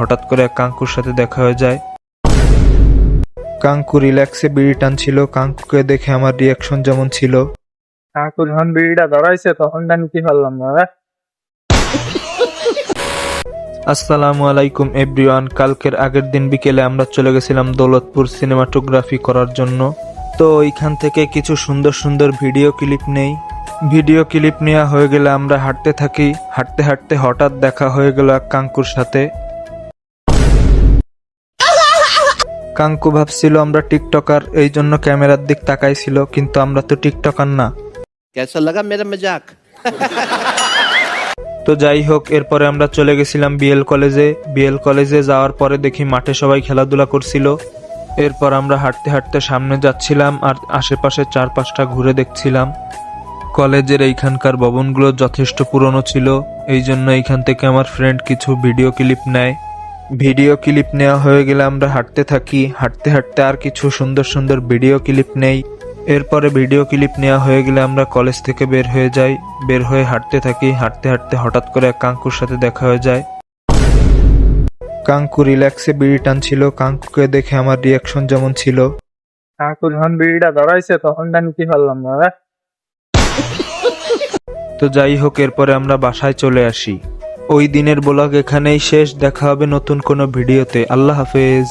হঠাৎ করে এক কাঙ্কুর সাথে দেখা হয়ে যায়। কাঙ্কু রিল্যাক্সে বিড়ি টানছিল। কাঙ্কুকে দেখে আমার রিয়াকশন যেমন ছিল। কাকু যখন বিড়িটা ধরাইছে তখন আমি কি করলাম না? আসসালামু আলাইকুম এভরিওয়ান। কালকের আগের দিন বিকেলে আমরা চলে গেছিলাম দৌলতপুর সিনেমাটোগ্রাফি করার জন্য। তো ওইখান থেকে কিছু সুন্দর সুন্দর ভিডিও ক্লিপ নেই। ভিডিও ক্লিপ নেওয়া হয়ে গেলে আমরা হাঁটতে থাকি। হাঁটতে হাঁটতে হঠাৎ দেখা হয়ে গেল এক কাঙ্কুর সাথে। কাঙ্কু ভাবছিল আমরা টিকটকার, এই জন্য ক্যামেরার দিক তাকাইছিল, কিন্তু আমরা তো টিকটকার না। कैसा लगा मेरा मजाक? তো যাই হোক, এরপরে আমরা চলে গেছিলাম বিএল কলেজে। বিএল কলেজে যাওয়ার পরে দেখি মাঠে সবাই খেলাধুলা করছিল। এরপর আমরা হাঁটতে হাঁটতে সামনে যাচ্ছিলাম আর আশেপাশে চারপাশটা ঘুরে দেখছিলাম। কলেজের এইখানকার ভবনগুলো যথেষ্ট পুরনো ছিল, এই জন্য এইখান থেকে আমার ফ্রেন্ড কিছু ভিডিও ক্লিপ নেয়। ভিডিও ক্লিপ নেওয়া হয়ে গেলে আমরা হাঁটতে থাকি। হাঁটতে হাঁটতে আর কিছু সুন্দর সুন্দর ভিডিও ক্লিপ নেই। এরপরে ভিডিও ক্লিপ নেওয়া হয়ে গেলে আমরা কলেজ থেকে বের হয়ে যাই। বের হয়ে হাঁটতে থাকি। হাঁটতে হাঁটতে হঠাৎ করে এক কাঙ্কুর সাথে দেখা হয়ে যায়। কাঙ্কু রিল্যাক্সে বিড়ি টানছিল। কাঙ্কুকে দেখে আমার রিয়াকশন যেমন ছিল। কাকু যখন বিড়িটা ধরাইছে তখন আমি কি করলাম না? তো যাই হোক, এরপরে আমরা বাসায় চলে আসি। ওই দিনের ব্লগ এখানেই শেষ। দেখা হবে নতুন কোনো ভিডিওতে। আল্লাহ হাফেজ।